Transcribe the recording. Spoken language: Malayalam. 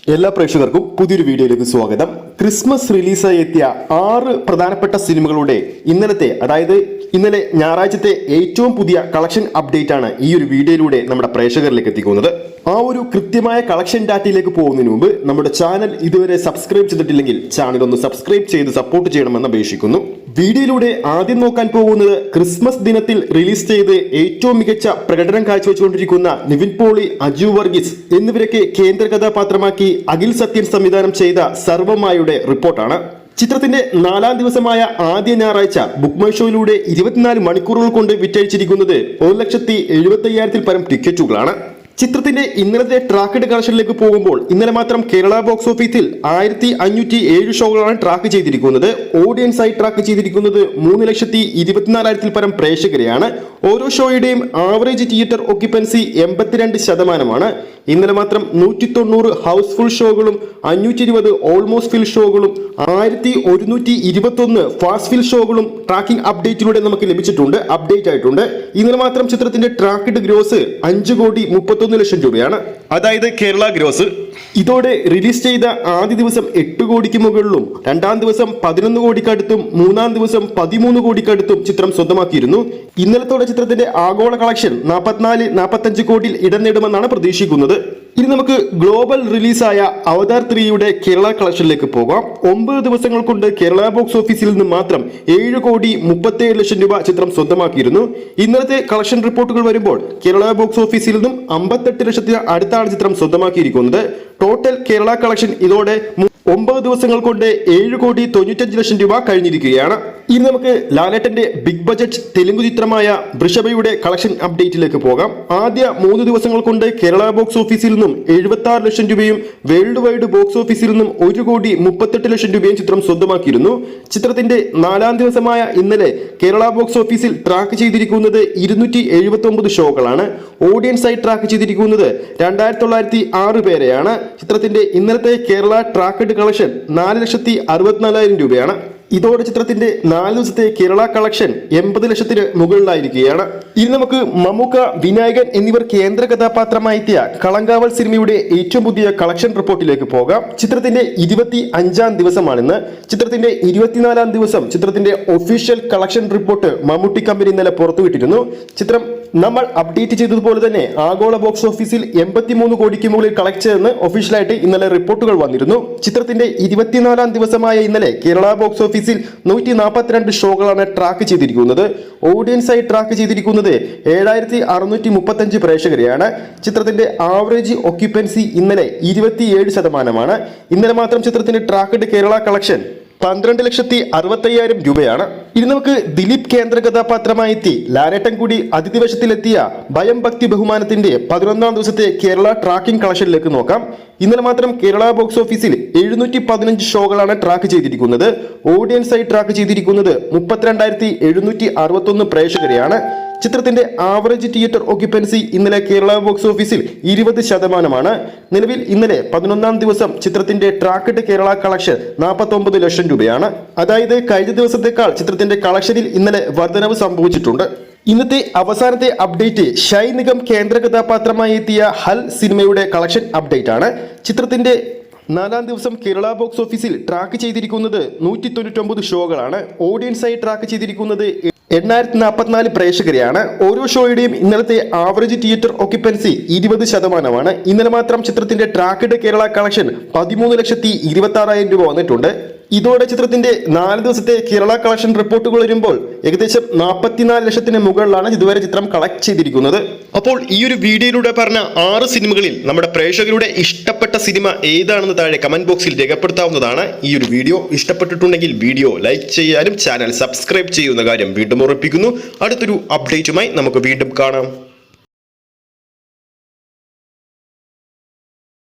എല്ലാ പ്രേക്ഷകർക്കും പുതിയൊരു വീഡിയോയിലേക്ക് സ്വാഗതം. ക്രിസ്മസ് റിലീസായി എത്തിയ 6 പ്രധാനപ്പെട്ട സിനിമകളുടെ ഇന്നലെ ഞായറാഴ്ചത്തെ ഏറ്റവും പുതിയ കളക്ഷൻ അപ്ഡേറ്റ് ആണ് ഈ ഒരു വീഡിയോയിലൂടെ നമ്മുടെ പ്രേക്ഷകരിലേക്ക് എത്തിക്കുന്നത്. ആ ഒരു കൃത്യമായ കളക്ഷൻ ഡാറ്റയിലേക്ക് പോകുന്നതിന് മുമ്പ് നമ്മുടെ ചാനൽ ഇതുവരെ സബ്സ്ക്രൈബ് ചെയ്തിട്ടില്ലെങ്കിൽ ചാനൽ ഒന്ന് സബ്സ്ക്രൈബ് ചെയ്ത് സപ്പോർട്ട് ചെയ്യണമെന്ന് അപേക്ഷിക്കുന്നു. വീഡിയോയിലൂടെ ആദ്യം നോക്കാൻ പോകുന്നത് ക്രിസ്മസ് ദിനത്തിൽ റിലീസ് ചെയ്ത് ഏറ്റവും മികച്ച പ്രകടനം കാഴ്ചവെച്ചുകൊണ്ടിരിക്കുന്ന നിവിൻ പോളി, അജു വർഗീസ് എന്നിവരൊക്കെ കേന്ദ്ര കഥാപാത്രമാക്കി അഖിൽ സത്യൻ സംവിധാനം ചെയ്ത സർവമായുടെ റിപ്പോർട്ടാണ്. ചിത്രത്തിന്റെ 4ാം ദിവസമായ ആദ്യ ഞായറാഴ്ച ബുക്ക് മൈ ഷോയിലൂടെ 24 മണിക്കൂറുകൾ കൊണ്ട് വിറ്റഴിച്ചിരിക്കുന്നത് 1,75,000-ൽ പരം ടിക്കറ്റുകളാണ്. ചിത്രത്തിന്റെ ഇന്നലത്തെ ട്രാക്കഡ് കളക്ഷനിലേക്ക് പോകുമ്പോൾ ഇന്നലെ മാത്രം കേരള ബോക്സ് ഓഫീസിൽ 1,507 ഷോകളാണ് ട്രാക്ക് ചെയ്തിരിക്കുന്നത്. ഓഡിയൻസ് ആയി ട്രാക്ക് ചെയ്തിരിക്കുന്നത് 3,24,000-ൽ പരം പ്രേക്ഷകരെയാണ്. ഓരോ ഷോയുടെയും ആവറേജ് തിയേറ്റർ ഓക്യുപ്പൻസി 82%. ഇന്നലെ മാത്രം 190 ഹൗസ്ഫുൾ ഷോകളും 520 ഓൾമോസ്റ്റ് ഫിൽ ഷോകളും 1,121 ഫാസ്റ്റ് ഫിൽ ഷോകളും ട്രാക്കിംഗ് അപ്ഡേറ്റിലൂടെ നമുക്ക് ലഭിച്ചിട്ടുണ്ട്, അപ്ഡേറ്റ് ആയിട്ടുണ്ട്. ഇന്നലെ മാത്രം ചിത്രത്തിന്റെ ട്രാക്കഡ് ഗ്രോസ് 5,31 ലക്ഷം രൂപയാണ്, അതായത് കേരള ഗ്രോസ്. ഇതോടെ റിലീസ് ചെയ്ത ആദ്യ ദിവസം 8 കോടിക്ക് മുകളിലും 2ാം ദിവസം 11 കോടിക്കടുത്തും 3ാം ദിവസം 13 കോടിക്കടുത്തും ചിത്രം സ്വന്തമാക്കിയിരുന്നു. ഇന്നലത്തോടെ ചിത്രത്തിന്റെ ആഗോള കളക്ഷൻ 44-45 കോടിയിൽ ഇടം നേടുമെന്നാണ് പ്രതീക്ഷിക്കുന്നത്. ഇനി നമുക്ക് ഗ്ലോബൽ റിലീസായ അവതാർ 3യുടെ കേരള കളക്ഷനിലേക്ക് പോകാം. 9 ദിവസങ്ങൾ കൊണ്ട് കേരള ബോക്സ് ഓഫീസിൽ നിന്ന് മാത്രം 7,37 ലക്ഷം രൂപ ചിത്രം സ്വന്തമാക്കിയിരുന്നു. ഇന്നലത്തെ കളക്ഷൻ റിപ്പോർട്ടുകൾ വരുമ്പോൾ കേരള ബോക്സ് ഓഫീസിൽ നിന്നും 58 ലക്ഷത്തിന് അടുത്താണ് ചിത്രം സ്വന്തമാക്കിയിരിക്കുന്നത്. ടോട്ടൽ കേരള കളക്ഷൻ ഇതോടെ 9 ദിവസങ്ങൾ കൊണ്ട് 7,95 ലക്ഷം രൂപ കഴിഞ്ഞിരിക്കുകയാണ്. ഇനി നമുക്ക് ലാലേട്ടന്റെ ബിഗ് ബജറ്റ് തെലുങ്ക് ചിത്രമായ വൃഷഭയുടെ കളക്ഷൻ അപ്ഡേറ്റിലേക്ക് പോകാം. ആദ്യ 3 ദിവസങ്ങൾ കൊണ്ട് കേരള ബോക്സ് ഓഫീസിൽ നിന്നും 76 ലക്ഷം രൂപയും വേൾഡ് വൈഡ് ബോക്സ് ഓഫീസിൽ നിന്നും 1,38 ലക്ഷം രൂപയും ചിത്രം സ്വന്തമാക്കിയിരുന്നു. ചിത്രത്തിന്റെ 4ാം ദിവസമായ ഇന്നലെ കേരള ബോക്സ് ഓഫീസിൽ ട്രാക്ക് ചെയ്തിരിക്കുന്നത് 279 ഷോകളാണ്. ഓഡിയൻസ് ആയി ട്രാക്ക് ചെയ്തിരിക്കുന്നത് 2,906 പേരെയാണ്. ചിത്രത്തിന്റെ ഇന്നലത്തെ കേരള ട്രാക്കഡ് കളക്ഷൻ 4,64,000 രൂപയാണ്. ഇതോടെ ചിത്രത്തിന്റെ 4 ദിവസത്തെ കേരള കളക്ഷൻ 80 ലക്ഷത്തിന് മുകളിലായിരിക്കുകയാണ്. ഇനി നമുക്ക് മമ്മൂക്ക, വിനായകൻ എന്നിവർ കേന്ദ്ര കഥാപാത്രമായി എത്തിയ കളങ്കാവൽ സിനിമയുടെ ഏറ്റവും പുതിയ കളക്ഷൻ റിപ്പോർട്ടിലേക്ക് പോകാം. ചിത്രത്തിന്റെ 25ാം ദിവസമാണിന്ന്. ചിത്രത്തിന്റെ 24ാം ദിവസം ചിത്രത്തിന്റെ official collection report Mammootty company ഇന്നലെ പുറത്തുവിട്ടിരുന്നു. ചിത്രം നമ്മൾ അപ്ഡേറ്റ് ചെയ്തതുപോലെ തന്നെ ആഗോള ബോക്സ് ഓഫീസിൽ 83 കോടിക്ക് മുകളിൽ കളക്ട് ചെയ്തെന്ന് ഒഫീഷ്യലായിട്ട് ഇന്നലെ റിപ്പോർട്ടുകൾ വന്നിരുന്നു. ചിത്രത്തിന്റെ 24ാം ദിവസമായ ഇന്നലെ കേരള ബോക്സ് ഓഫീസിൽ 142 ഷോകളാണ് ട്രാക്ക് ചെയ്തിരിക്കുന്നത്. ഓഡിയൻസ് ആയി ട്രാക്ക് ചെയ്തിരിക്കുന്നത് 7,635 പ്രേക്ഷകരെയാണ്. ചിത്രത്തിന്റെ ആവറേജ് ഓക്യുപ്പൻസി ഇന്നലെ 27%. ഇന്നലെ മാത്രം ചിത്രത്തിന്റെ ട്രാക്കഡ് കേരള കളക്ഷൻ 12,65,000 രൂപയാണ്. ഇനി നമുക്ക് ദിലീപ് കേന്ദ്ര കഥാപാത്രമായി എത്തി ലാലേട്ടൻ കൂടി അതിഥിവേഷത്തിലെത്തിയ ഭയം ഭക്തി ബഹുമാനത്തിന്റെ 11ാം ദിവസത്തെ കേരള ട്രാക്കിംഗ് കളക്ഷനിലേക്ക് നോക്കാം. ഇന്നലെ മാത്രം കേരള ബോക്സ് ഓഫീസിൽ 715 ഷോകളാണ് ട്രാക്ക് ചെയ്തിരിക്കുന്നത്. ഓഡിയൻസ് ആയി ട്രാക്ക് ചെയ്തിരിക്കുന്നത് 32,761 പ്രേക്ഷകരെയാണ്. ചിത്രത്തിന്റെ ആവറേജ് തിയേറ്റർ ഓക്യുപ്പൻസി ഇന്നലെ കേരള ബോക്സ് ഓഫീസിൽ 20%. നിലവിൽ ഇന്നലെ 11ാം ദിവസം ചിത്രത്തിന്റെ ട്രാക്കഡ് കേരള കളക്ഷൻ 49 ലക്ഷം രൂപയാണ്. അതായത് കഴിഞ്ഞ ദിവസത്തേക്കാൾ ചിത്രത്തിന്റെ കളക്ഷനിൽ ഇന്നലെ വർധനവ് സംഭവിച്ചിട്ടുണ്ട്. ഇന്നത്തെ അവസാനത്തെ അപ്ഡേറ്റ് ഷൈ നിഗം കേന്ദ്ര കഥാപാത്രമായി എത്തിയ ഹൽ സിനിമയുടെ കളക്ഷൻ അപ്ഡേറ്റ് ആണ്. ചിത്രത്തിന്റെ 4ാം ദിവസം കേരള ബോക്സ് ഓഫീസിൽ ട്രാക്ക് ചെയ്തിരിക്കുന്നത് 199 ഷോകളാണ്. ഓഡിയൻസ് ആയി ട്രാക്ക് ചെയ്തിരിക്കുന്നത് 8,044 പ്രേക്ഷകരെയാണ്. ഓരോ ഷോയുടെയും ഇന്നലത്തെ ആവറേജ് തിയേറ്റർ ഓക്യുപ്പൻസി 20%. ഇന്നലെ മാത്രം ചിത്രത്തിന്റെ ട്രാക്കഡ് കേരള കളക്ഷൻ 13,26,000 രൂപ വന്നിട്ടുണ്ട്. ഇതോടെ ചിത്രത്തിന്റെ 4 ദിവസത്തെ കേരള കളക്ഷൻ റിപ്പോർട്ടുകൾ വരുമ്പോൾ ഏകദേശം 44 ലക്ഷത്തിന് മുകളിലാണ് ഇതുവരെ ചിത്രം കളക്ട് ചെയ്തിരിക്കുന്നത്. അപ്പോൾ ഈ ഒരു വീഡിയോയിലൂടെ പറഞ്ഞ 6 സിനിമകളിൽ നമ്മുടെ പ്രേക്ഷകരുടെ ഇഷ്ടപ്പെട്ട സിനിമ ഏതാണെന്ന് താഴെ കമന്റ് ബോക്സിൽ രേഖപ്പെടുത്താവുന്നതാണ്. ഈ ഒരു വീഡിയോ ഇഷ്ടപ്പെട്ടിട്ടുണ്ടെങ്കിൽ വീഡിയോ ലൈക്ക് ചെയ്യാനും ചാനൽ സബ്സ്ക്രൈബ് ചെയ്യുന്ന കാര്യം വീണ്ടും ഉറപ്പിക്കുന്നു. അടുത്തൊരു അപ്ഡേറ്റുമായി നമുക്ക് വീണ്ടും കാണാം.